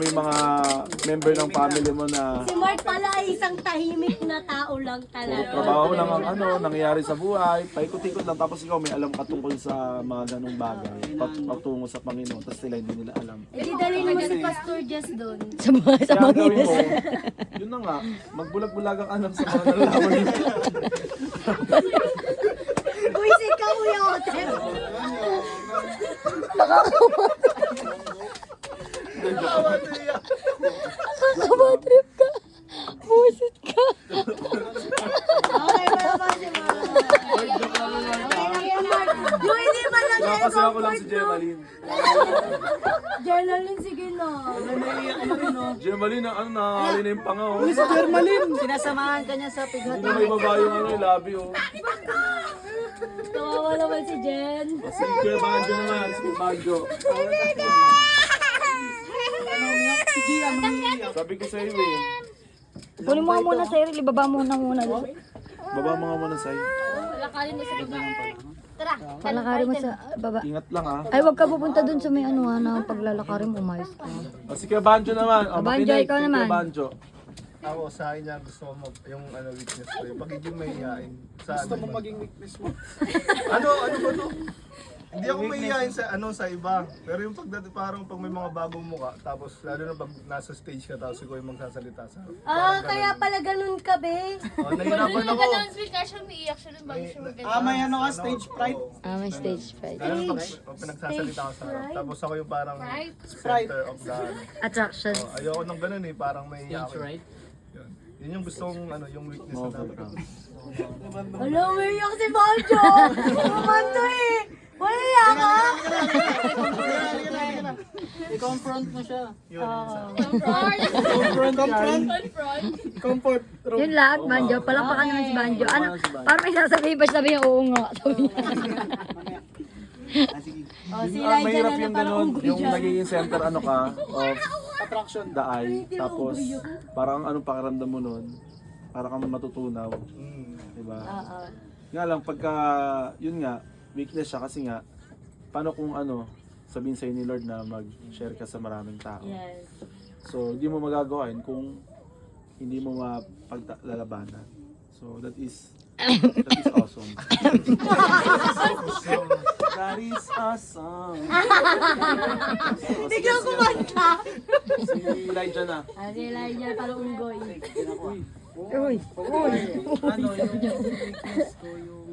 May mga member ng family mo na Si Mark pala ay isang tahimik na tao lang talaga. trabaho lang ang nangyayari sa buhay, paikot-ikot lang, tapos ikaw may alam ka tungkol sa mga ganong bagay, patungo sa Panginoon, tapos sila hindi nila alam. Eh di dalhin mo si Pastor Jess doon. Sa mga sa Kaya ang mga gawin mo, yun na nga, magbulag-bulag ang anak sa mga nalalaman nito. Buisit ka mo yung hotel. Nakakabatrip ka. Busit ka. Okay, wala pa si Mark. Okay lang yan, Mark. Yung hindi man lang siya Kasi ako lang si comfort, no? Gemaline. Journaling, sige na. Gemaline, nakakali na yung panga, oh. Sinasamahan ka niya sa Hindi pighati. na may babae yung labi, oh. Kawawa naman si Jen. Si Kuya Banjo naman, si Kuya Banjo. Sabi ko sa iyo, eh. Kunin mo nga muna sa Eril. Ibaba mo na muna. Baba mga muna sa'yo. Tara. Palakarin mo sa baba. Ingat lang, ha. Ay, wag ka pupunta dun sa may ano na paglalakarin mo. Umayos ka. Si Kuya Banjo naman. Oh, Banjo, makinig, ikaw si naman. Kuya Banjo. Ako sa akin yan, gusto ko yung weakness ko, yung pagiging mahihain. Gusto mo maging weakness mo? ano ba to? Hindi ako mahihain sa iba. Pero yung pagdating parang pag may mga bagong muka, tapos lalo na pag nasa stage ka, tapos ikaw yung magsasalita sa harap. Kaya pala ganun ka, be. Oh, nahihirapan ako. Umiiyak siya ng bago siya magaling. May ano ka, stage fright? May stage fright. Lalo na pag pinagsasalita ko sa harap. Tapos ako yung parang center of the... Attraction. Ayoko nang ganun eh, parang may iyakin. Yun yung gusto kong yung weakness na dapat. Wala, umiiyak si Banjo. Kumanto eh. Wala iyak ka. I-confront mo siya. Comfort. Yun lang, Banjo. Palakpakan naman si Banjo. Ano, parang may sasabihin pa sabihin, oo nga. Sabi niya. Si Liza Mahirap na yung parang ganun, unggoy yung dyan. nagiging center of attraction, the eye. Tapos parang anong pakiramdam mo nun? Parang kang matutunaw. Diba? Nga lang, pagka, yun nga, weakness siya kasi nga, paano kung sabihin sa'yo ni Lord na mag-share ka sa maraming tao. Yes. So, hindi mo magagawa yun kung hindi mo mapaglalabanan. So, that is awesome. That is awesome. Biglang kumanta. Si Elijah na. Si Liza parang unggoy. Uy. Ano, yung weakness ko, yung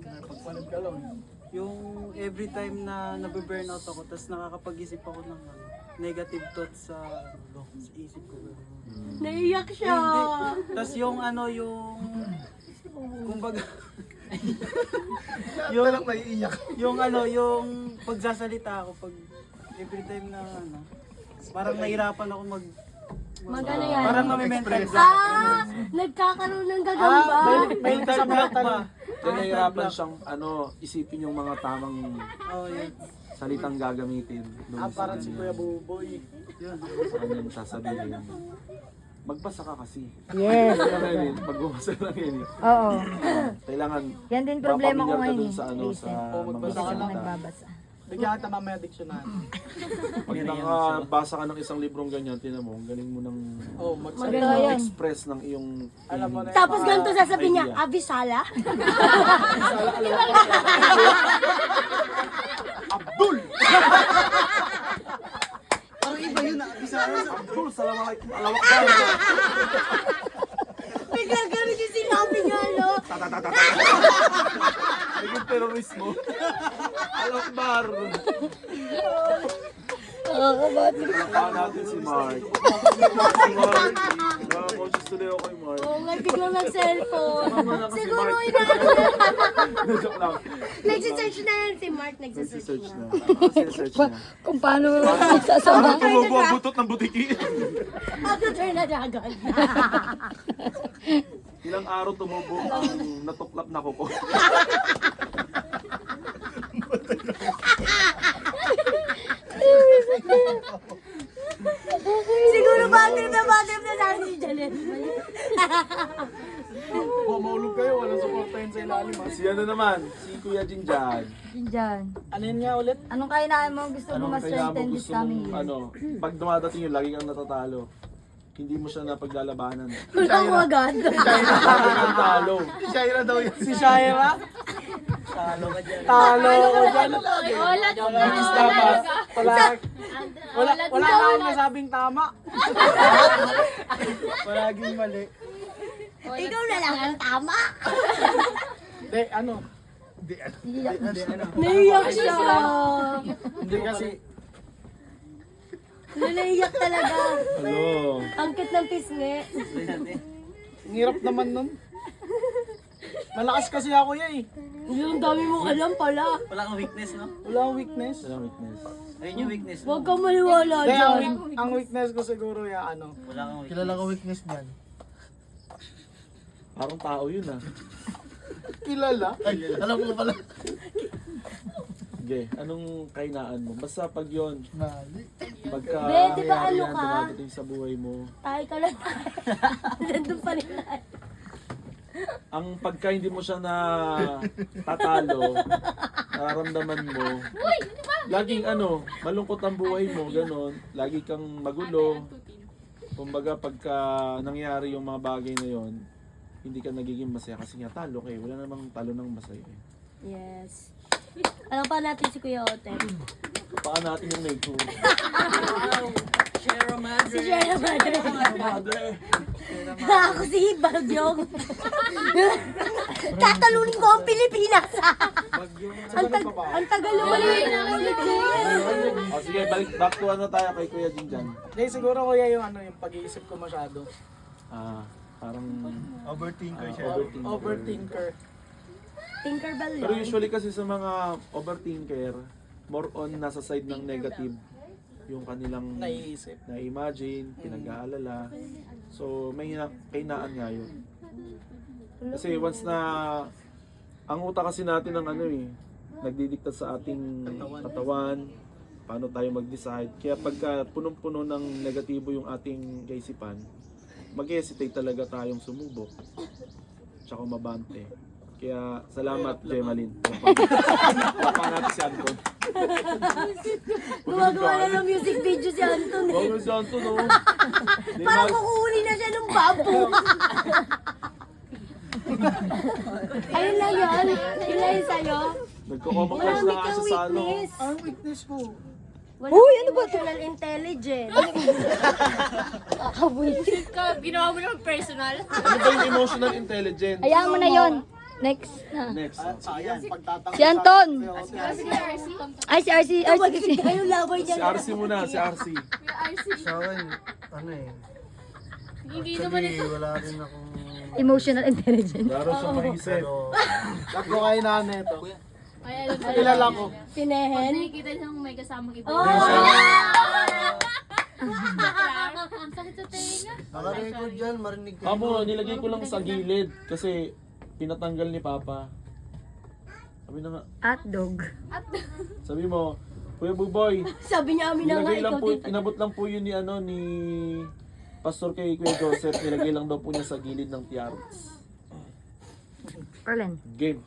pagpanag ka lang. Yung every time na nabe-burnout ako, tapos nakakapag-isip ako ng negative thoughts sa isip ko. Naiyak siya. Tapos yung kumbaga, Yung lang naiiyak. yung pagsasalita ako, pag every time na parang nahirapan ako Magano yan? parang nami-mental block. Nagkakaroon ng gagamba. Mental block ba? Kaya nahihirapan siyang isipin yung mga tamang Oh, yun. salitang gagamitin. Doon sa Parang si Kuya Buboy. Yun. sa kanyang sasabihin. Magbasa ka kasi. Yes. Kailangan yun, magbasa lang yun. Oo. Kailangan Yan din problema ko mapamilyar ka ngayon dun eh. sa Listen. mga magbasa ka Ako salita. nagbabasa. Bigyan ka mamaya diksyonan. Pag nakabasa ka ng isang librong ganyan, tinan mo, ang galing mo ng Oh, Maganda yan. express ng iyong Alam mo na Tapos ganito sasabihin niya, idea. Abisala. Parang iba yun Abdul, salamualaikum, alawak ka. Biglang ganun yung sinabi niya, no? Naging terorismo. Alakbar. Nakakabatrip. Palakpakan natin si Mark. Si Mark. Coaches tuloy ako kay Mark. Oo nga, biglang nag-cellphone. Tama na kasi Siguro Mark. Joke lang. nagsisearch na yan si Mark. Nagsisearch Nagsisearch na. na. Nagsisearch na. Kung paano magsasama. Parang tumubo ang butot ng butiki. After turn na dragon. Ilang araw tumubo ang natuklap na kuko. Siguro batip na sa si Janet. Maulog kayo, walang supportahin sa ilalim. Si ano naman, si Kuya Jinjan. Diyan. Ano yun nga ulit? Anong kainaan mo gusto mo Anong kaya mo ma-strengthen this gusto mong, coming year? ano, pag dumadating yun, lagi kang natatalo. Hindi mo siya napaglalabanan. Wala mo agad. Lagi kang talo. Si Shaira daw yun. Si Shaira? Talo ka dyan. Talo ka dyan. Wala Dapat, Wala na akong nasabing tama. Palaging mali. Ikaw na lang ang tama. Hindi, ano? Naiyak siya. Hindi kasi, Naiyak talaga. Hello. Ang cute ng pisngi. ang hirap naman nun. Malakas kasi ako yan eh. Yung dami mong alam pala. Wala kang weakness, no? Wala akong weakness. Walang weakness. Ayun yung weakness mo. Huwag kang maniwala Hindi, dyan. ang weakness ko siguro yung ano. Wala kang weakness. Kilala ko weakness niyan. Parang tao yun ah. Kilala. Ay, alam ko pala. Sige, anong kainaan mo? Basta pag yun, Mali. pagka Be, di ba nangyayari ano yan, ka? dumadating sa buhay mo, Tayo ka lang. Nandun pa rin tayo. ang pagka hindi mo siya na tatalo, nararamdaman mo, laging ano, malungkot ang buhay mo, ganon, lagi kang magulo. Kumbaga pagka nangyari yung mga bagay na yon, hindi ka nagiging masaya kasi nga talo kayo. Wala namang talo ng masaya eh. Yes. Alam pa natin si Kuya Otem. Baka natin yung nego. Share madre. Si Shera Madre. Madre! Ako si Bagyong. Tatalunin ko ang Pilipinas. Ang tagal naman O sige, back to ano tayo kay Kuya Jinjan. Hindi, siguro kuya yung ano, yung pag-iisip ko masyado. Parang Overthinker siya. Overthinker. Tinkerbell pero yun. usually kasi sa mga overthinker, more on nasa side ng negative yung kanilang Naiisip. na-imagine, pinag-aalala. So may kainaan nga yun. Kasi once na ang utak kasi natin ng ano eh, nagdidikta sa ating katawan, paano tayo mag-decide. Kaya pagka punong-puno ng negatibo yung ating kaisipan, mag-hesitate talaga tayong sumubok. Tsaka mabante. Kaya salamat, Gemaline. Papa natin si Anton. Gumagawa na ng music video si Anton. Oh, si Anton, oh. Di Parang ba- kukunin na siya ng babo. Ayun lang yun. Yun lang yun sa'yo. Nagko-comment na nga siya sa ano. weakness. Ang weakness ko. Wala ano ba emotional intelligence. Kakabwisit. Ginawa mo naman personal. Ano ba yung emotional intelligence? Hayaan mo na yon. Next na. Next. Sayang, pagtatanggol Si Anton! Sige, RC. Ay, si RC. RC. Ayun laway Si niya. RC muna, si RC. RC. Sa akin, ano eh. Hindi naman Actually, ito. wala rin akong... Emotional intelligence. Laro siya maisip. Pero, Lag ko kayo na ito. Ay, alam mo. Kilala ko. Sinehen. Nakikita siyang may kasamang iba. Oh! Ang sakit sa tenga. naka-record dyan, marinig kayo. Amo, nilagay ko lang sa gilid kasi pinatanggal ni Papa. Sabi na nga, Hotdog. sabi mo, Kuya Buboy, Sabi niya amin na nga nilagay lang ikaw po, dito. inabot lang po yun ni ano ni Pastor kay Kuya Joseph, nilagay lang daw po niya sa gilid ng tiaros. Orlen. Game.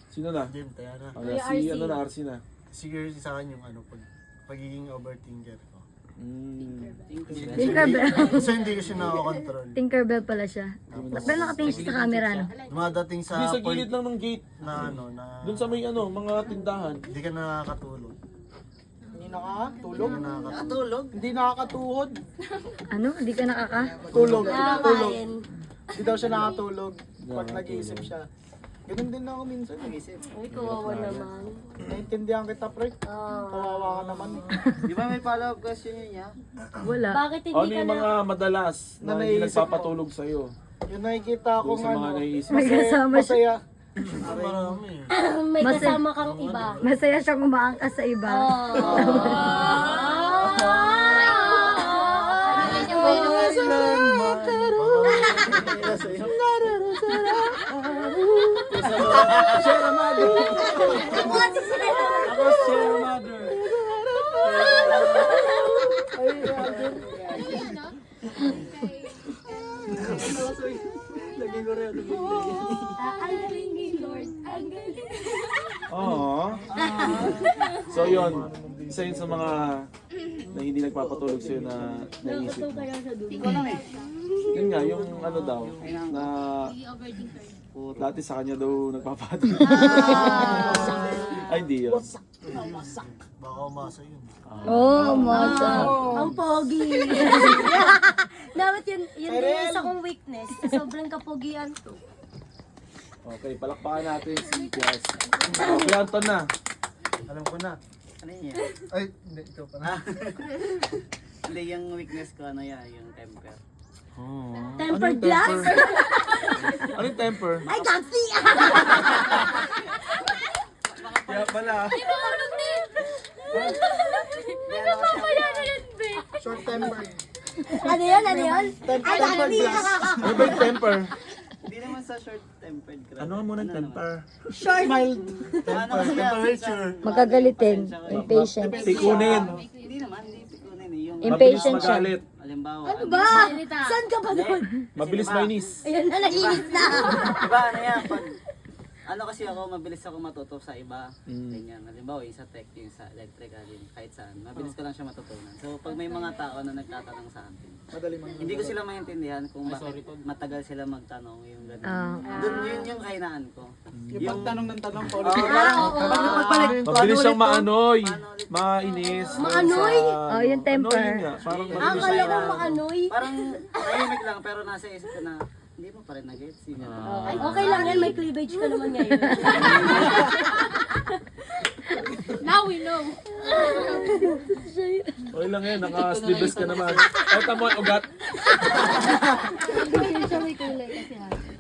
Sino na? Dim, kaya na. Ah, si ano na, RC na. Siguro sa akin yung ano, pagiging overthinker ko. Tinkerbell. Kasi hindi ko siya nakakontrol. Tinkerbell pala siya. Pero nakatingin siya sa camera, no? Dumadating Hindi sa sa point gilid lang ng gate. na ano, na Doon sa may ano, mga tindahan. hindi ka nakakatulog. Hindi nakakatulog. Hindi nakakatulog. Hindi nakakatuhod. Ano? Hindi ka nakaka? Tulog. Tulog. Nakakain. Hindi daw siya nakatulog pag nag-iisip siya. Ganun din ako minsan nag-iisip. Uy, kawawa naman. Naintindihan kita, pre. Kawawa ka naman. Di ba may follow-up question yun niya? Wala. Bakit hindi Ano ka yung na... mga madalas na Na hindi naiisip nagpapatulog sa'yo? Yung nakikita Doon ko sa mga ano. naiisip. May kasama siya. Masaya. Marami eh. May Mas- kasama kang iba. Masaya siyang umaangkas sa iba. Share mother. Ako si Sineo. Ako share mother. Ay, ko rin. Ang galing ni Lord. Ang galing. Oo. So yun, isa yun sa mga na hindi nagpapatulog sa'yo na naisip mo. Yun nga, yung ano daw, na dati sa kanya daw nagpapatulog. Ay, hindi yun. Oh, masa. Ang pogi. Dapat yun din yung isa kong weakness. Sobrang kapogian to. Okay, palakpakan natin si Pias. Okay, Anton na. Alam ko na. Ano yan? Ay, hindi, ito pa na. Hindi, yung weakness ko, ano yan, yung temper. Oh. Tempered glass? Ano yung temper? Ay, gabi! Kaya pala. Short temper. Ano yun? Ano yun? Ay, gabi! Ano ba yung temper? Hindi naman sa short-tempered crowd. Ano nga muna yung temper? Short. Ano kasi temperature. Magagalitin. Impatient. Tikunin. Hindi naman, hindi pikunin eh. Yung, Mabilis Impatient siya. magalit. halimbawa, Ano ba? Saan ka ba doon? Mabilis mainis. Ayan na, nainis na. Diba, ano yan, pag, ano kasi ako, mabilis ako matuto sa iba. Mm. Ganyan. Halimbawa, yung sa tech, yung sa electrical, yung kahit saan. Mabilis ko lang siya matutunan. So, pag may mga tao na nagtatanong sa akin, hindi ko sila maintindihan kung bakit matagal sila magtanong, yung gano'n. Doon, yun yung kahinaan ko. Yung pagtanong ng tanong ko. Mabilis siyang maanoy. Mainis. Maanoy? Oh, yung temper. Ano yun nga? Parang Ang mabilis kala siya. ko maanoy. parang tahimik lang, pero nasa isip ko na, hindi mo pa rin nag-gets. Ay, okay lang yan. May cleavage ka naman ngayon. Now we know. Okay lang yan. Naka-sleeveless ka naman. Ay, tamo yung ugat.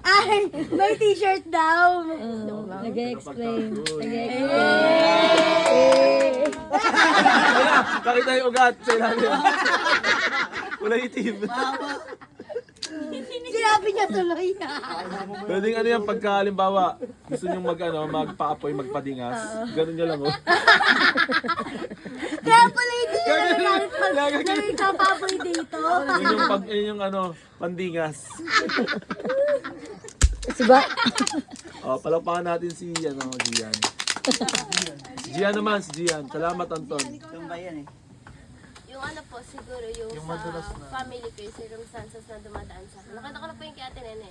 Ay, may t-shirt daw. Nag-explain. Nag-explain. Wala. Pakita yung ugat sa ilalim. Kulay itim. Sinabi niya tuloy. Pwedeng ano yan, pagka halimbawa, gusto nyo magpaapoy, magpadingas. Ganun nyo lang, oh. Kaya pala hindi niya nagagalit pag nagkapapoy dito. Yun yung pandingas. Siba? Oh, palakpakan natin si, Gian. Gian naman, si Gian. Salamat, Anton. Yung ba yan eh? Yung ano po, siguro yung sa family ko, yung circumstances na dumadaan sa akin. Nakita ko na po yung kay Ate Nene.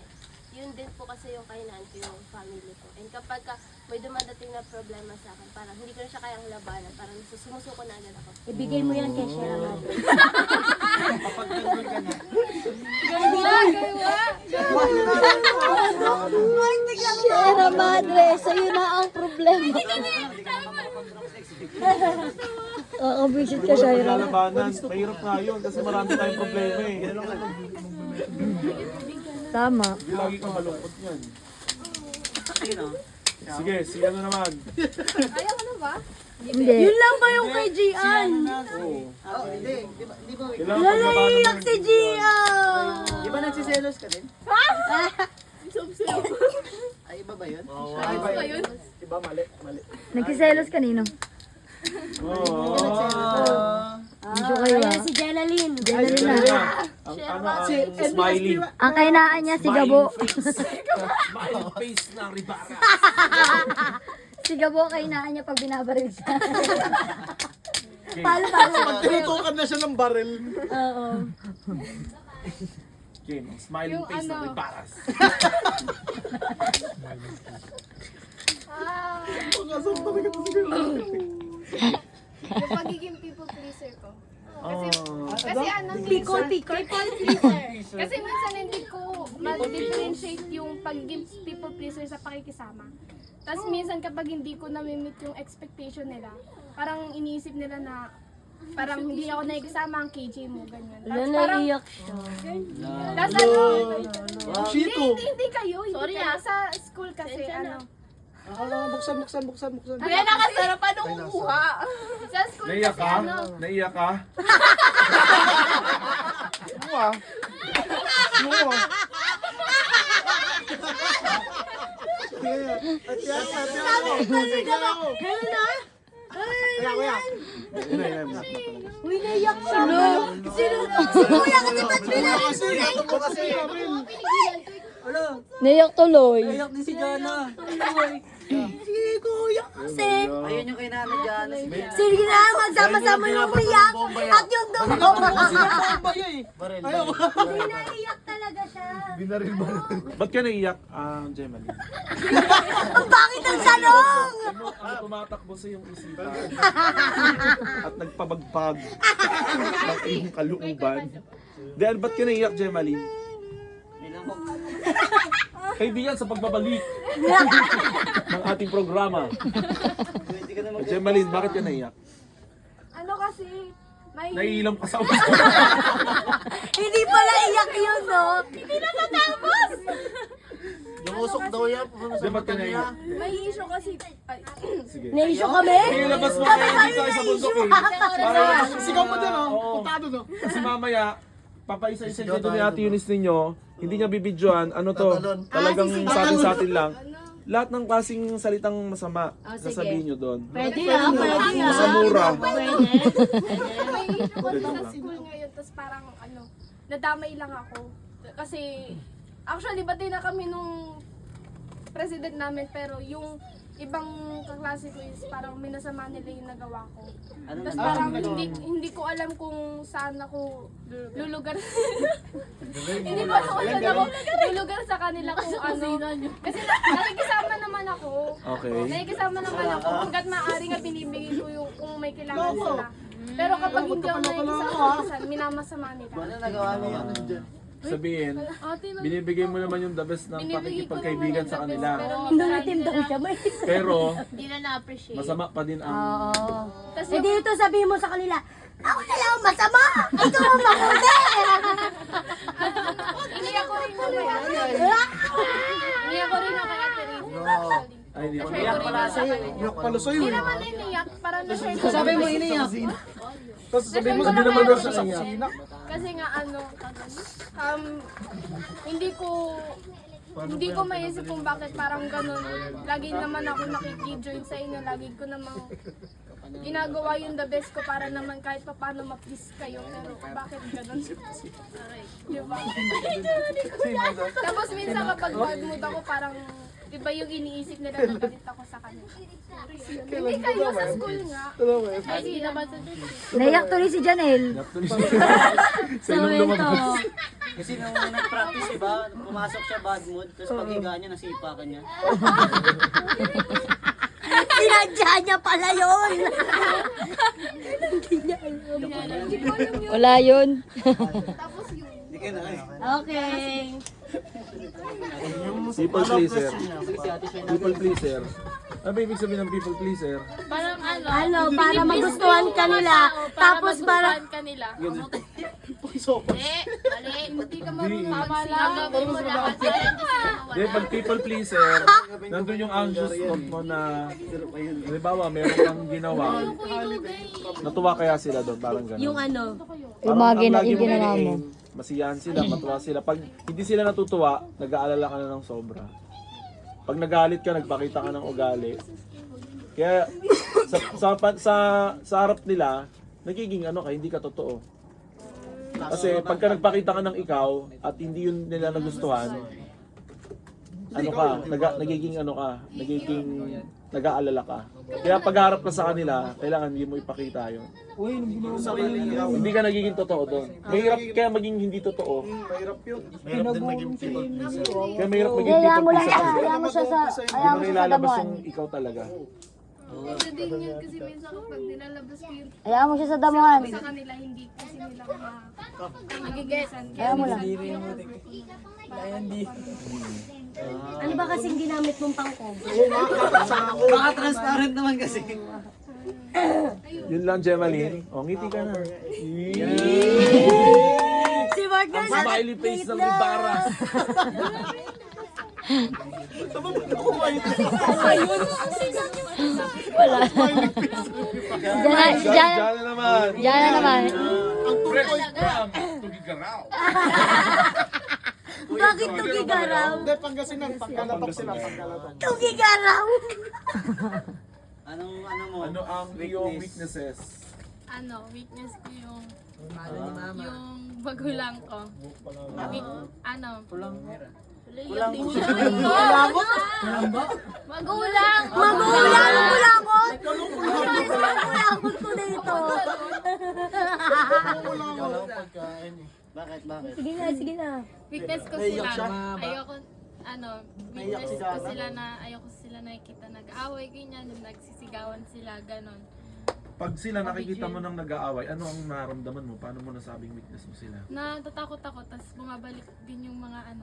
Yun din po kasi yung kahinaan ko yung family ko. And kapag may dumadating na problema sa akin, parang hindi ko na siya kayang labanan. Parang sumusuko na agad ako. Ibigay mo yan kay Shera Madre. Shera Madre, sa'yo na ang problema. Visit ka, Shera. Lalabanan. Mahirap nga yun kasi marami tayong problema eh. Tama. Hindi lagi kang malungkot yan. Sino? Sige, si ano naman. Hindi. Yun lang ba yung kay Gian? Oo. Hindi. Di ba Kailangan paglabanan Naiiyak mo. si Gian. Di ba nagsiselos ka din? Ay, iba ba yun? Nagsiselos kanino? Oo. Medyo kayo Ayan si Jenaline. Jenaline Yan na. na. Ang smiley. Ang kainaan niya si Gabo. Smiley face ng Ribara. Si Gabo kainaan niya pag binabaril siya. Palo. Tinutukan na siya ng baril. Oo. Game, ang smiling face ng Ribaras. Yung pagiging people pleaser ko. Kasi ano, Pikol. people pleaser. Kasi minsan hindi ko ma-differentiate yung pagiging people pleaser sa pakikisama. Tapos minsan kapag hindi ko na-meet yung expectation nila, parang iniisip nila na parang hindi ako nakikisama ang KJ mo, ganyan. Tapos parang, Naiiyak siya. tapos ano, Chito. hindi kayo, hindi kayo. Sa school kasi, ano, Buksan. kaya nakasarap pa nung kuha. Sa school Naiyak kasi, ka? ano, Naiyak ka? Uy, naiyak siya. Sino? Kuya kasi ba't pinapigilan? Kasi. pinigilan ko. Naiyak tuloy. Iyak din si Jana. Si Kuya kasi. Ayun yung kay Nanay Jana. Sige na, magsama-sama yung umiyak. At yung dugo. Naiyak talaga siya. Binaril ba? Ba't ka naiyak, Gemma? Ang pangit ang salong! Ang tumatakbo sa iyong isipan at nagpabagbag ng iyong kalooban. Dahil ba't ka naiyak, Gemma? Kaibigan sa pagbabalik ng ating programa. Gemma, bakit ka naiyak? Ano kasi, may... Naiilam ka sa ulo. Hindi pala iyak yun, no? Hindi na natapos! Lumusok daw yan. Di ba't ka naiyak? May issue kasi... Ay, Sige. Na-issue kami? Sige, labas mo kaya dito tayo sa bundok eh. Para Sigaw mo dyan, Oo. Putado, no? Kasi mamaya, papaisa-isa dito ni Ate Eunice ninyo, hindi niya bibidyoan, ano to, talagang sa atin lang. Lahat ng klaseng salitang masama, sasabihin nyo doon. Pwede pwede Masamura. may issue ko sa school ngayon, tapos parang ano, nadamay lang ako. Kasi, actually, batay na kami nung president namin, pero yung ibang kaklase ko is parang minasama nila yung nagawa ko. Tapos parang hindi ko alam kung saan ako lulugar. Hindi ko alam kung saan ako lulugar sa kanila kung ano. Kasi nakikisama naman ako. Okay. Nakikisama naman ako. Hanggat maaari nga binibigay ko yung kung may kailangan sila. Pero kapag hindi ako nakikisama, minamasama nila. Ano nagawa mo yan? Sabihin, binibigay mo naman yung the best ng Binibigay ko pakikipagkaibigan naman sa yung kanila. Pero Nangitim daw siya, may. Pero, Hindi na na-appreciate. masama pa din ang... Oo. Tapos Eh dito sabihin mo sa kanila, ako na lang ang masama! Ikaw ang makulit! iniyak ko rin ako. Iniyak ko rin ako kay Ate Riz. Ay, hindi. Iyak pala sa'yo. Palo sa'yo, Hindi naman iniyak, parang na-share ko. Sabi mo iniyak. Tapos sabihin mo, Na-share ko hindi naman daw siya naman. sa kusina. Kasi nga ano, hindi ko maisip kung bakit parang ganun. Lagi naman ako nakikijoin sa inyo, lagi ko namang ginagawa yung the best ko para naman kahit pa paano ma-please kayo. Pero bakit ganun? Diba? Tapos minsan kapag bad mood ako, parang iba yung iniisip nila na galit ako sa kanila. Hindi kayo sa school nga. Ay, hindi naman sa church. Naiyak tuloy si Janelle. Sa ilong lumabas. Kasi nung nag-practice, diba, pumasok siya bad mood, tapos paghiga niya, nasipakan niya. Sinadya niya pala yun! Wala yun. Hindi kayo na Okay. People pleaser. People pleaser. Ano ba ibig sabihin ng people pleaser? Parang ano, Ano, para magustuhan ka nila. Tapos para... kanila. Hindi ka marunong Gagawin mo lahat. Di, pag people pleaser, nandun yung anxious thought mo na, halimbawa, meron kang ginawa, natuwa kaya sila doon, parang gano'n. Yung ano, Yung mga lagi yung ginawa mo. hinihiling, masiyahan sila, matuwa sila. Pag hindi sila natutuwa, nag-aalala ka na ng sobra. Pag nagalit ka, nagpakita ka ng ugali. Kaya sa harap nila, nagiging ano ka, hindi ka totoo. Kasi pagka nagpakita ka ng ikaw at hindi yun nila nagustuhan, ano ka, nagiging ano ka, nagiging nag-aalala ka. Kaya pag harap ka sa kanila, kailangan hindi mo ipakita yun. Hindi ka nagiging totoo doon. Mahirap kaya maging hindi totoo. Mahirap yun. Mahirap din maging people pleaser. Kaya mahirap maging Kaya people mo lang, pleaser. kaya mo siya sa, Hindi kaya mo mo siya sa nilalabas damuhan. yung ikaw talaga. Ito din yun kasi minsan kapag nilalabas ko yung Kaya mo siya sa damuhan. sa kanila, hindi kasi nila magigisan. Kaya mo lang. ano ba kasing ginamit mong pangkog? Baka transparent naman kasi. Yun lang, Gemaline. O, ngiti ka na. Si Mark Ang smiley face ng Ibarra. Wala. Diyan Diyan na naman. na naman. Bakit tugigaraw? Hindi, Pangasinan. Pangkalatok sila. Pangkalatok. Tugigaraw! Ano mo? Ano ang iyong weaknesses? Ano, weakness ko yung magulang ko. Ano, Iyak din siya. Magulang! Magulang! Kulakot! Kulakot ko dito. Bakit? Sige na, sige na. Weakness ko sila. Ayoko, weakness ko sila na ayoko sila nakikita nag-away, ganyan, yung nagsisigawan sila, ganon. Pag sila nakikita mo nang nag-aaway, ano ang nararamdaman mo? Paano mo nasabing weakness mo sila? Natatakot ako, tapos bumabalik din yung mga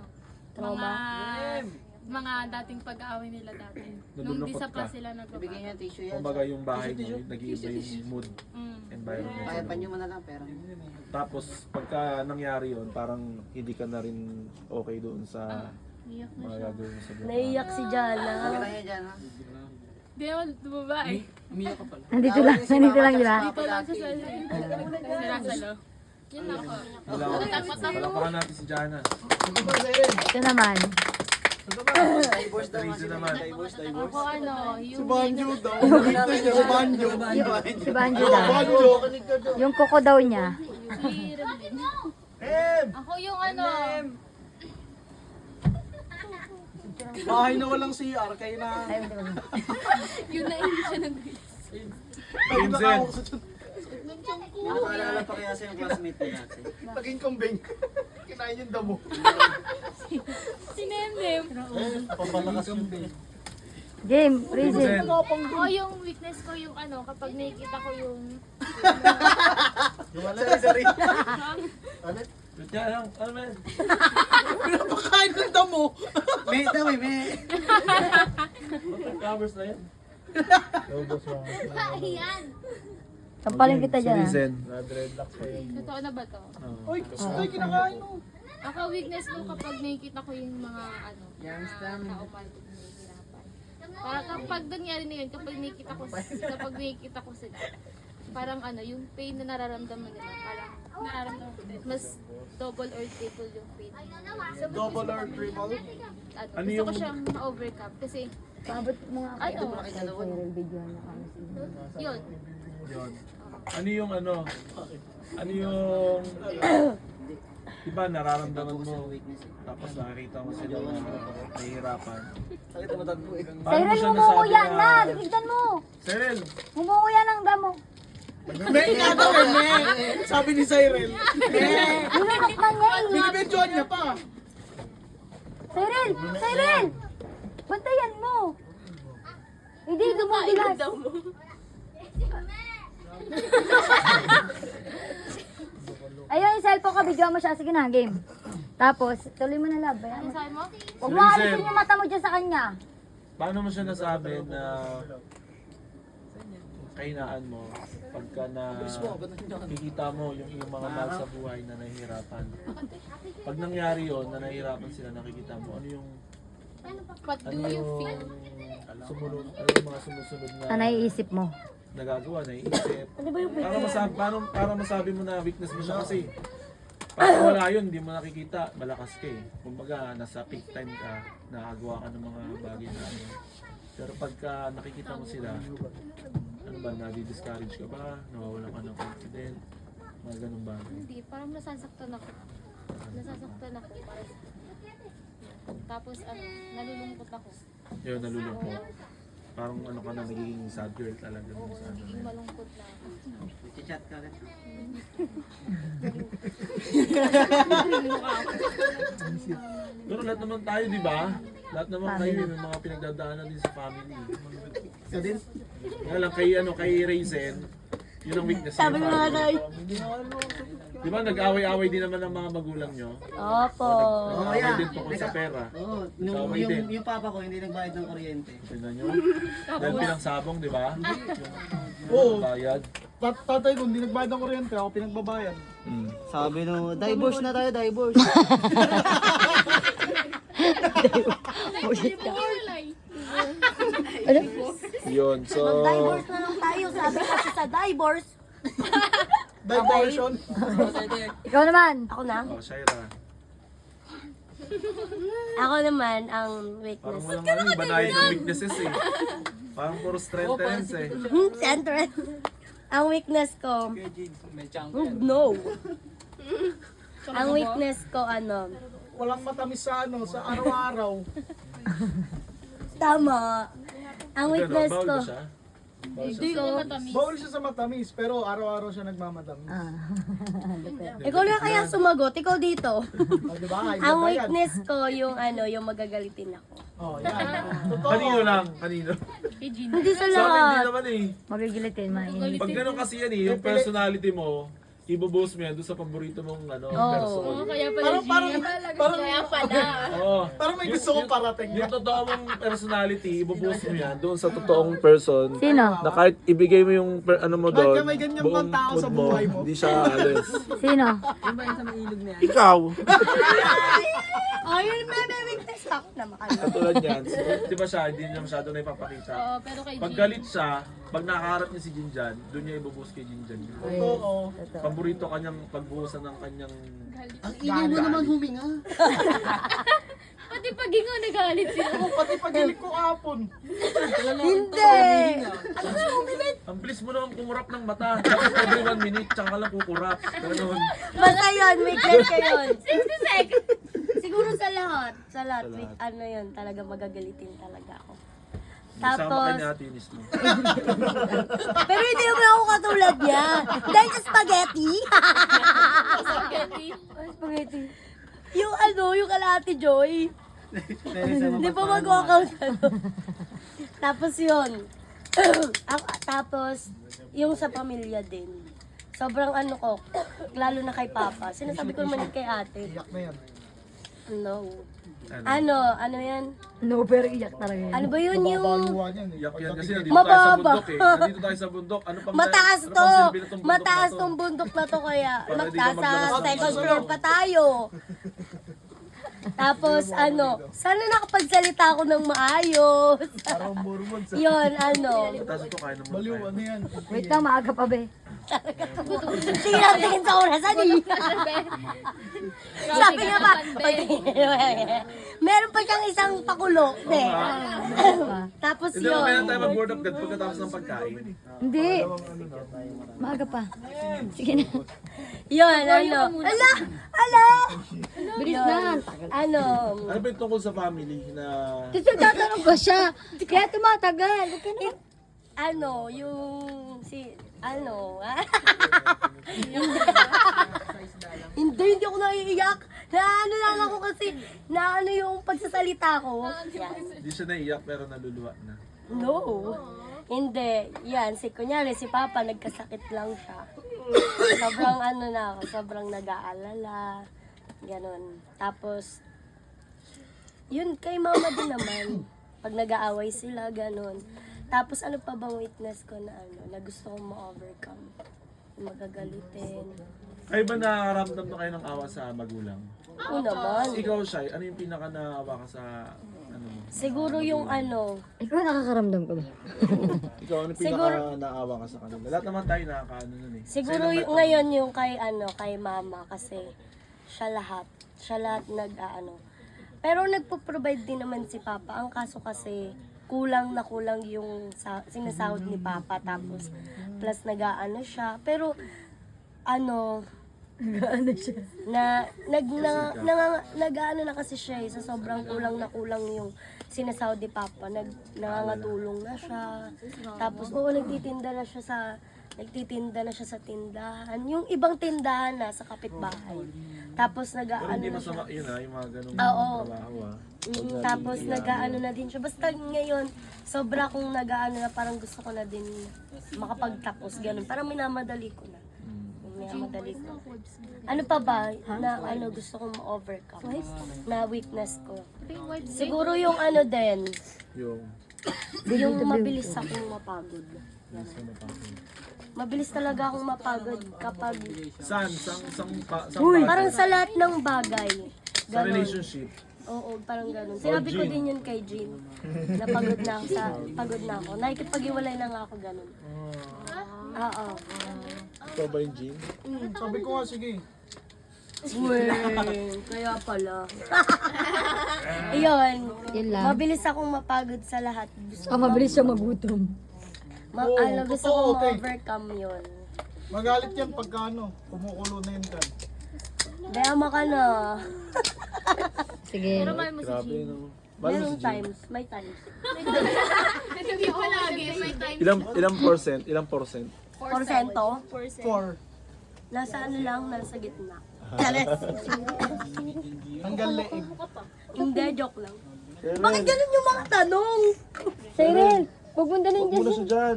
Trauma? mga dating pag-aaway nila dati. Nung di Nalulungkot sa pa ka? sila Ibigay nagbabago. niya tissue yan. Kumbaga yung bahay mo, nag-iiba yung mood, environment. Kaya panyo mo na lang pera. Tapos pagka nangyari yun, parang hindi ka na rin okay doon sa mga gagawin mo sa buhay. Naiyak si Jana. Okay lang yan dyan ha. Di naman bumabay. Nandito lang, di ba? Dito lang sa sinasalo. Yun lang ako. Palapakan natin si Jana. Ito naman. Teresa naman. Ako yung Banjo daw. Weakness niya sa banjo. Si Banjo daw. Yung kuko daw niya. clear din. Ako yung Bahay na walang CR, kayo na. yun na hindi siya Vincent. Nakakaalala pa kaya sa yung classmate mo dati. Naging kambing. Kinain yung damo. sinemnem. Papalakas yung Game, reason. Vincent. Ako yung weakness ko yung kapag nakikita ko yung Sorry. Kaya lang, ano man? Pinapakain ng damo. May daw may. Flowers na yan. Ayan. Sampalin kita Si dyan. Vincent. Na-dreadlocks pa yun. totoo na ba to? Uy, gusto tayo kinakain mo. Ako weakness ko kapag nakikita ko yung mga tao mahihirapan. Para kapag nangyari na yun, kapag nakikita ko sila, parang yung pain na nararamdaman nila, parang nararamdaman ko din. Mas double or triple yung pain. Double or triple? Ano Gusto ko yung- siyang ma-overcome kasi Paabot mo nga. ano, Video na kami. yun. Yun. Ano yung iba nararamdaman mo, tapos nakikita mo sila na nahihirapan. Sakit na matagpo eh. Paano mo Cyril, siya mumunguya nasabi na! Tignan mo! Cyril, Mumunguya ng damo. May inagawin, sabi ni Cyril. Nilunok man niya eh. Binibidyoan niya pa. Cyril! Cyril! Bantayan mo! Hindi, dumubilas. Ayun, yung cellphone ka, video mo siya. Sige na, game. Tapos, tuloy mo na lab. Ano sabi mo? Huwag mo alisin yung mata mo dyan sa kanya. paano mo siya nasabi na kahinaan mo pagka nakikita mo yung iyong mga mahal sa buhay na nahihirapan? Pag nangyari yon na nahihirapan sila, nakikita mo, ano yung What do you feel? sumunod, ano yung mga sumusunod na Naiisip mo. nagagawa, naiisip? Para masabi mo na weakness mo siya kasi pag wala yun, hindi mo nakikita, malakas ka eh. Kumbaga, nasa peak time ka, nakagawa ka ng mga bagay na ano. Pero pagka nakikita mo sila, ano ba, nadi-discourage ka ba? Nawawalan ka ng confident? Mga ganun ba? Hindi, parang nasasaktan ako. Nasasaktan ako. Tapos nalulungkot ako. Yun, nalulungkot. Parang ano ka na, nagiging sad girl talaga. Dun sa ano. Naging malungkot na ako. Chat ka rin. Pero lahat naman tayo, di ba? Lahat naman kayo may mga pinagdadaanan din sa family. Ka din? Kaya lang kay Raisin, yun ang weakness niya. Sabi mo nga tayo. Di ba nag-away-away din naman ang mga magulang nyo? Opo. Nag-away din tungkol sa pera. Oo, Away din. yung papa ko hindi nagbayad ng kuryente. Tingnan nyo. Dahil pinangsabong, di ba? Oo. Bayad. Tatay ko, hindi nagbayad ng kuryente, ako pinagbabayad. Sabi no, divorce na tayo, divorce. Yun, so... Divorce na lang tayo. Sabi kasi sa divorce. Diversion. Ikaw naman. Ako na. Oh, Shaira. Ako naman, ang Parang weakness. walang ano, iba na yung weaknesses eh. Parang puro strength eh. Center. Ang weakness ko. No. Ang weakness ko, walang matamis sa ano, sa araw-araw. Tama. Ang weakness Bawal ko. ba siya? Hindi ko matamis. Bawal siya sa matamis, pero araw-araw siya nagmamatamis. Ikaw na kaya sumagot, ikaw dito. Oh, di ba? Ay, Ang ba yan? weakness ko yung ano, yung magagalitin ako. Oh, yan. Totoo. Kanino lang? Kanino? Hindi sa Sa akin din lahat. naman eh. Magigilitin, mainit. Pag ganun kasi yan eh, yung personality mo, ibubuhos mo yan doon sa paborito mong person. Kaya pala kaya pala. Oo. Parang may gusto kong parating. Yung totoo mong personality, ibubuhos mo yan doon sa totoong person. Sino? Na kahit ibigay mo yung ano mo doon, Kahit may ganyan pang tao sa buhay mo. hindi siya alis. Sino? Yung ba yung sa may ilog na yan? Ikaw! Oh, yun may weakness ako na makalaw. Katulad yan. So, di ba siya, hindi niya masyado na ipapakita. Oo, pero kay Pag G. galit siya, pag nakaharap niya si Jinjan, doon niya ibubuhos kay Jinjan. Oo. Paborito kanyang pagbuhusan ng kanyang... Ang ingay mo naman huminga. Pati pag ikaw nagalit sila. Ako, pati pagilik ko kapon. Hindi. Ang bilis mo naman kumurap ng mata. Tapos every 1 minute, tsaka lang kukurap. Ganun. Basta yun, weakness ko yun. 60 seconds. Siguro sa lahat. Sa lahat. Ano yun, talaga magagalitin talaga ako. Sama ka Tapos, niya, tinis mo. pero hindi naman ako katulad niya. Dahil sa spaghetti. Spaghetti. Spaghetti. Yung ano, yung kalahati Joy. Hindi pa mag-walkout ano. Tapos yun. Tapos, yung sa pamilya din. Sobrang ano ko, lalo na kay Papa. Sinasabi ko naman kay ate. Iyak na yan. No. Ano yan? No, pero iyak talaga yan. Ano ba yun yung... Babaluan yan eh. Iyak yan kasi nandito tayo sa Mababa. bundok eh. Nandito tayo sa bundok. Ano pang Mataas ano to! pang silbi na tong bundok Mataas na to? tong bundok na to kaya Para di ka magtaas sa maglabas ng second bundok. floor pa tayo. Tapos ano, sana nakapagsalita ako ng maayos. Parang burmod sa... Yun, ano. Mataas ito kaya naman Baliw, tayo. ano yan? Wait lang, maaga pa be. Sige lang, tingin sa orasan eh. Sabi nga ba, meron pa siyang isang pakulo. Tapos Hindi naman kaya yun. tayo mag-board of God pagkatapos ng pagkain. Hindi. Maaga pa. Sige na. Yun, ano. Ala! Bilis na. Ano. Ano ba yung tungkol sa family na... Kasi tatanong ko siya. Kaya tumatagal. Huwag ka na. Ano, yung ano, hindi ako naiiyak. Naano lang ako kasi, naano yung pagsasalita ko. Yan. Hindi siya naiyak pero naluluwa na. No. Hindi. Yan, kunyari si Papa nagkasakit lang siya. Sobrang ano na ako, sobrang nag-aalala. Ganon. Tapos, yun kay Mama din naman. Pag nag-aaway sila, ganon. Tapos ano pa bang weakness ko na ano, na gusto kong ma-overcome? Magagalitin. Kayo ba nakaramdam na kayo ng awa sa magulang? Oo naman. Ikaw, Shai, ano yung pinaka naawa ka sa ano mo? Siguro yung ano, Ikaw nakakaramdam ka ba? Ikaw, ano yung Siguro- pinaka naawa ka sa kanila? Lahat naman tayo nakakaano nun eh. siguro yung, ngayon yung kay ano, kay Mama kasi siya lahat nag-aano. Pero nagpo-provide din naman si Papa. Ang kaso kasi kulang yung sinasahod ni Papa tapos plus nag-aano siya. Pero ano, nag-aano na kasi siya sa sobrang kulang yung sinasahod ni Papa. Nangangatulong na siya. Tapos nagtitinda na siya sa tindahan. Yung ibang tindahan na sa kapitbahay. Tapos Pero nag-aano hindi na siya. masama yun yung mga ganung Oo. trabaho Tapos nag-aano na din siya. Basta ngayon, sobra kong nag-aano na parang gusto ko na din makapagtapos. Ganun. Parang minamadali ko na. Minamadali ko. Ano pa ba na ano gusto kong ma-overcome? Na weakness ko. Siguro yung ano din, Yung yung mabilis akong mapagod. Mabilis talaga akong mapagod kapag saan parang sa lahat ng bagay. sa Ganon. relationship. Oo, parang ganun. Sinabi ko din yun kay Jean. Napagod na ako pagod na ako. Nakikipag-iwalay na nga ako ganun. Oo. Ikaw ba yung Jean? Sabi ko nga, sige. Kaya pala. Iyon. Yun lang. Mabilis akong mapagod sa lahat. Mabilis siya magutom. Ano, gusto totoo, kong te. ma-overcome yun. Magalit yan pagka ano, kumukulo na yun kan. Dayama ka na. Sige. Grabe, no? Mahal mo Merong si Jing. times, may times. Hindi ko lagi. May time. Ilang percent? Ilang percent? Porsyento, 4. nasa ano lang, nasa gitna. Hanggang leeg. Hindi, joke lang. Bakit ganun yung mga tanong? Cyril, pupunta na Huwag mo na siya dyan.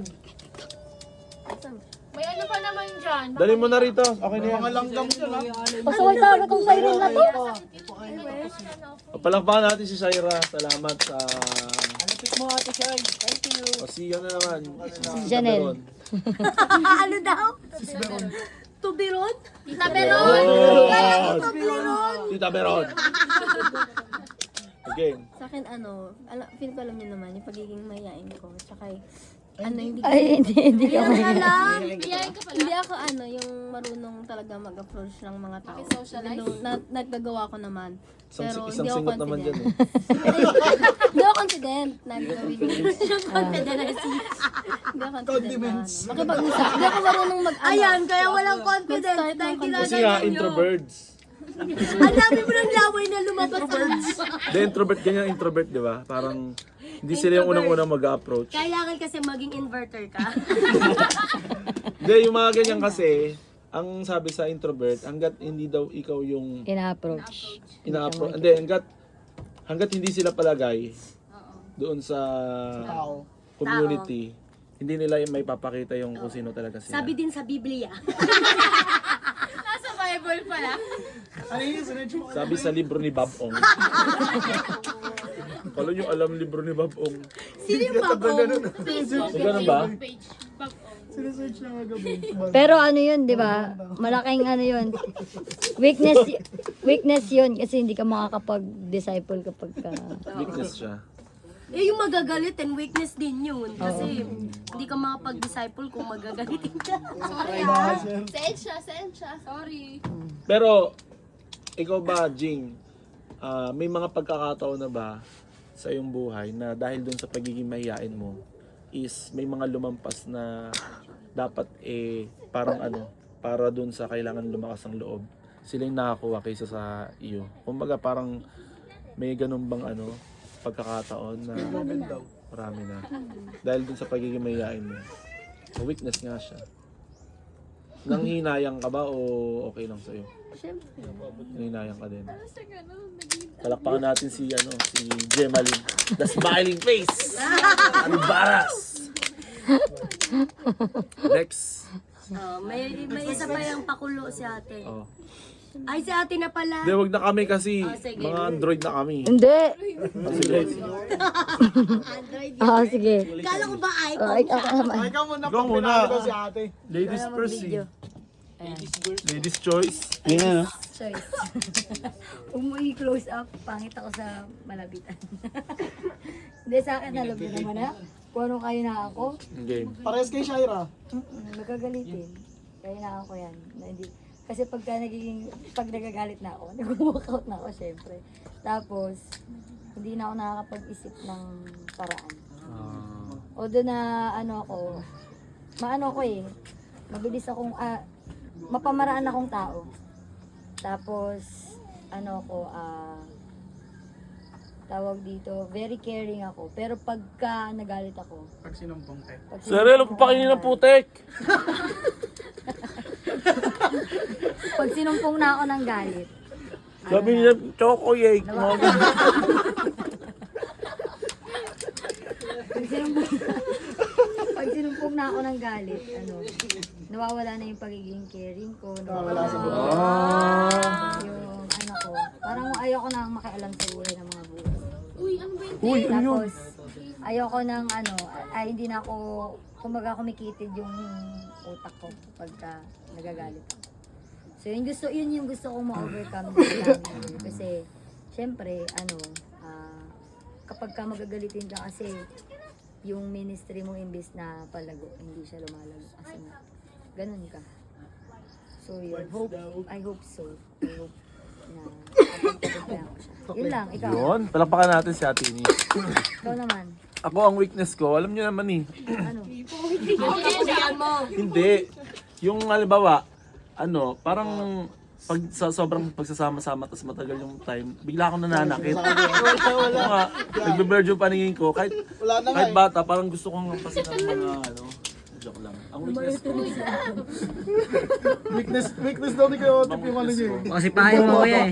May ano pa naman dyan. Dali mo na rito. Okay na yan. Mga langgam yun ha. Pasaway sa akin tong Cyril na to. Palakpakan natin si Shaira. Salamat sa... Alapit mo ate Shai. O siya na naman. Janelle. Ano daw? Tubiron? Tita Beron! Oh! Tita Beron. Okay. Sa akin feel ko alam niyo naman yung pagiging mayayain ko. Tsaka hindi ko Ay, hindi ka Iyayin ka pala. hindi ako yung marunong talaga mag-approach ng mga tao. Socialize? Nagagawa ko naman. Pero Isang hindi ako singot naman dyan confident. eh. Hindi ako confident na gawin yun. Confident na si... Hindi ako confident na makipag-usap. Hindi ako marunong Ayan, kaya walang confidence. Mag-start ng Dahil Kasi nga, kinagawa nyo. introverts. Ang dami mo ng laway na lumabas. The introvert, ganyan introvert, di ba? Parang hindi sila yung unang-unang mag-approach. Kailangan kasi maging inverter ka. Hindi, yung mga ganyan kasi, ang sabi sa introvert, hanggat hindi daw ikaw yung ina-approach. ina-approach. Hindi, hanggat hindi sila palagay doon sa community, hindi nila yung may papakita yung kung sino talaga sila. Sabi din sa Biblia. Nasa Bible pala. Sabi sa libro ni Bob Ong. Kalo nyo alam libro ni Bob Ong. Sino yung babong? So, ganun ba? Page. Sinesearch na nga gabi. Pero ano yun, di ba? Malaking ano yun. Weakness yun kasi hindi ka makakapag-disciple kapag ka... Weakness siya. Eh, yung magagalit and weakness din yun. Kasi hindi ka makapag-disciple kung magagalitin ka. Send siya. Sorry. Pero, ikaw ba, Jing, may mga pagkakataon na ba sa iyong buhay na dahil dun sa pagiging mahihain mo, is may mga lumampas na dapat parang para dun sa kailangan lumakas ang loob, sila yung nakakuha kaysa sa iyo. Kumbaga parang may ganun bang pagkakataon na marami na. Dahil dun sa pagiging mahihain mo. So, weakness nga siya. Nanghinayang ka ba o okay lang sa'yo? Siyempre. Nanghinayang ka din. Palakpakan natin si Gemaline. The smiling face! Embarrass! Next. May isa pa yung pakulo si ate. Oh. Ay, si ate na pala. Hindi, wag na kami kasi sige. mga Android na kami. Hindi! Oh, sige. Sige. Kala ko ba Ay, ako naman. Ikaw muna Ikaw muna. si ate. Ladies first eh. Ladies choice. Choice. Kung mo i-close up, pangit ako sa malapitan. Hindi, sa akin, alam niyo naman na. Kung ano kayo na ako, Game. Parehas kay Shaira. magagalitin. Kaya na ako yan. Na hindi. Kasi pag nagagalit na ako, nag-walkout na ako syempre. Tapos, hindi na ako nakakapag-isip ng paraan. Although na maano ako mabilis akong, mapamaraan akong tao. Tapos, tawag dito, very caring ako. Pero pagka nagalit ako, Pag sinumpong tayo. Sarelo, pakainin ng putek! pag sinumpong na ako ng galit, Sabi niya, choco yake. pag sinumpong na ako ng galit, nawawala na yung pagiging caring ko, nawawala sa yung ko. Parang ayoko nang makialam sa buhay ng mga buhay. Uy, ano ba yun? Uy, ano yun? Tapos, ayoko nang hindi na ako, kumbaga kumikitid yung utak ko pagka nagagalit ako. So yun yung gusto kong ma-overcome namin. Kasi, syempre, kapag ka magagalitin ka kasi, yung ministry mo imbis na palago, hindi siya lumalago. Kasi ganun ka. So yun, I hope so. I hope na kapag ko siya. Yun lang, ikaw. Yun, palakpakan natin si Ate Ini. Ikaw naman. Ako ang weakness ko, alam niyo naman Ano? Yan mo. Hindi. Yung halimbawa, parang pag sa sobrang pagsasama-sama tapos matagal yung time, bigla akong nananakit. Wala. Nagbe-merge yung paningin ko. Kahit bata, parang gusto kong pasin ng mga ano. Joke lang. Ang weakness ko. Weakness daw ni Kuya Otip yung ano niya. Kasi pahayin mo kuya eh.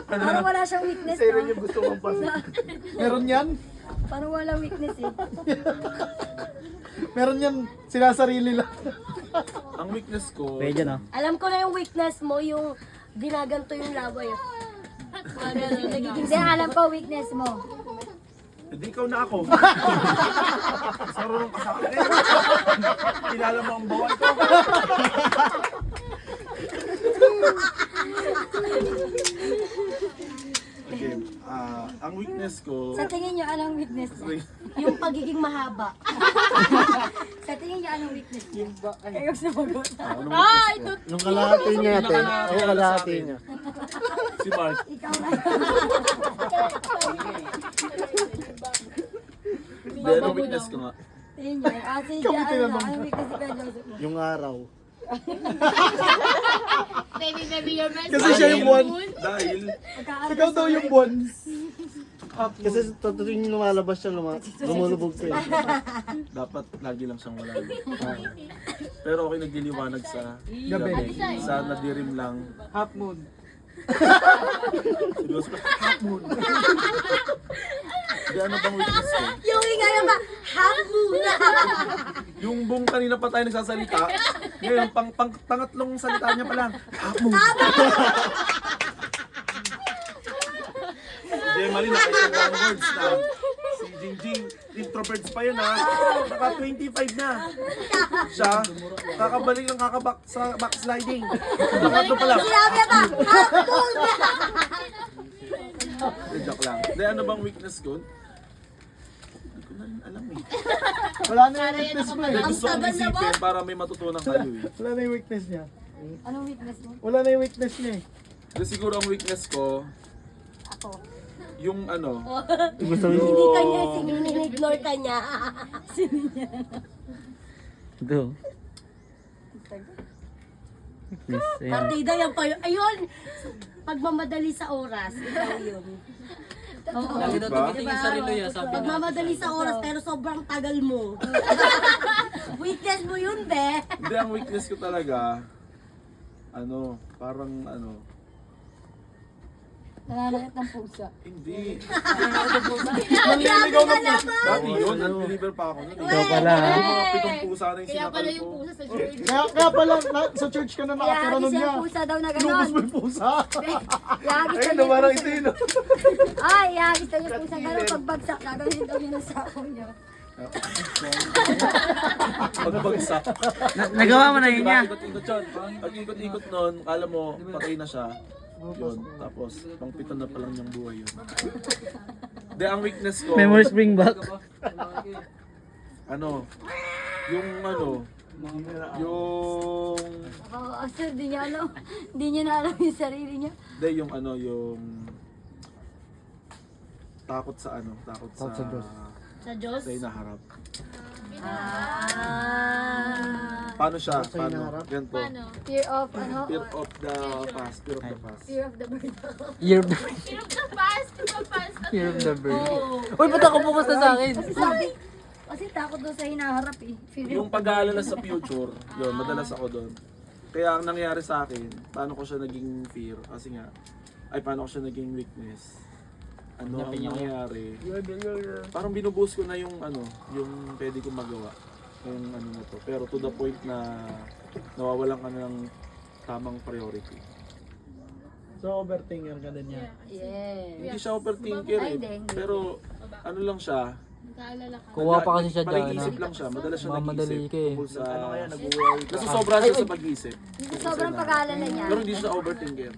Parang wala siyang weakness, Sa no? yung gusto mong pasin. Meron yan? Parang walang weakness eh. Meron yan, sinasarili lang. Ang weakness ko, Medyo no? Alam ko na yung weakness mo, yung ginaganto yung laway. Hindi, alam ko weakness mo. hindi ikaw na ako. Sarunong ka sa akin. Kilala mo ang bawal ko. Okay, ang weakness ko, Sa tingin niyo, anong weakness mo? Yung pagiging mahaba. Sa tingin niyo, anong weakness mo? Ayaw sa magot. anong weakness ko? Nung kalahati niya ate. Ang kalahati niya. Si Mark. Ikaw na. Hindi, anong weakness ko nga? Tingin niyo. Sige, anong weakness ka, Joseph mo? Yung araw. Baby, your best. Kasi siya yung buwan. Dahil, Ikaw daw yung buwan. Kasi totoo yung lumalabas siya, lumulubog siya. dapat lagi lang siyang wala. Pero okay nagliliwanag sa gabi. Sa nadirim lang. Half moon. Seryoso ka? Half moon. Hindi, ano bang weakness ko? Yung ngayon ba, hamuna. Yung buong kanina pa tayo nagsasalita, ngayon, pangatlong salita niya pa lang, half moon. Hindi, mali na kayo ng words na. Si Jingjing, introverts pa yun ha. Naka 25 na. Siya, kakabalik ng kakabak sa backsliding. Nakato pa lang. Sinabi ba, hamuna. Joke lang. Hindi, ano bang weakness ko? Hindi ko na rin alam eh. Wala na yung weakness mo Hindi, eh. gusto kong isipin para may matutunan kayo eh. Wala na yung weakness niya. Anong weakness mo? Wala na yung weakness niya eh. Hindi, siguro ang weakness ko, Ako. yung ano, Hindi kanya, sininignore ka niya. Ito. Partida yan pa yun. Ayun! Pagmamadali sa oras. Ikaw yun. Oo. Lagi daw Diba? Pagmamadali sa oras pero sobrang tagal mo. Weakness mo yun, be. hindi, ang weakness ko talaga, ano, parang ano, Nananakit ng pusa. hindi. Nanliligaw na po. Dati yun, nag-deliver pa ako nun. Ikaw pala. Yung mga pitong pusa na yung Kaya sinakal pala ko. yung pusa sa church. Kaya pala, sa church ka na Kaya nakatira nun agis niya. yung pusa daw na Lubos mo gano'n. yung pusa. Kaya agis Ayun, daw namarang yung ito pusa. yun. Ay, agis daw yung pusa gano'n. Pagbagsak, gagawin daw yun ang sakong niya. Pagbagsak. Nagawa mo na yun Diba, niya. ikot-ikot yun. Pag ikot-ikot nun, kala mo, patay na siya. Yun, tapos, pang pito na pa lang yung buhay yun. Hindi, ang weakness ko, Memories bring back. ano, yung ano, yung, Oo, sir, di niya alam. Di niya na alam yung sarili niya. hindi, yung ano, yung, takot sa ano, takot sa Sa Diyos. sa inaharap. Ah. Paano siya? Paano? Ganito. Fear of, ano? Fear of the past. Fear of the past. Fear of the bird. Year of the Fear of the past. Year of the bird. Oo. Uy, ba't ako bukas na sa akin? Kasi takot doon sa hinaharap eh. Fear Yung pag-aalala sa future, yun, madalas ako doon. Kaya ang nangyari sa akin, paano ko siya naging fear? Kasi nga, ay paano ko siya naging weakness? Ano ang nangyari? Parang binubuhos ko na yung ano, yung pwede kong magawa. Yung ano na to. Pero to the point na nawawalan ka na ng tamang priority. So, overthinker ka din niya. Yeah. Hindi siya overthinker Ay, eh. hindi. Pero ano lang siya, Nag-aalala ka. Kuha pa kasi siya dyan. Pag-iisip lang siya, madalas siya Mamadali nag-iisip ka eh. tungkol sa... Ano kaya, nabuhay ka. Nasusobra siya sa pag-iisip. Sobrang pag-aalala niya. Pero hindi siya overthinker.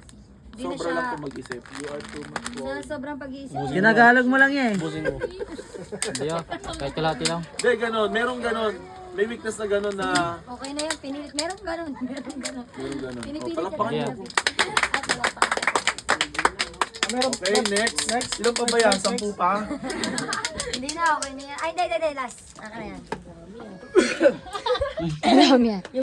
Hindi na Sobra siya- lang kung mag-isip. You are too much Sa sobrang pag-iisip. Ginagalog mo lang yan eh. Hindi ah, kahit kalahati lang. Hindi, ganon. Merong ganon. May weakness na ganon na... Okay na yan, pinilit. Meron ganun. Meron ganun. Merong ganon. Pinipilit Palakpakan niya. niyo. At wala pa. Meron, Okay, next. Ilan pa ba yan? 10 pa? Hindi na, okay na yan. Ay, hindi. Last. Aka na yan.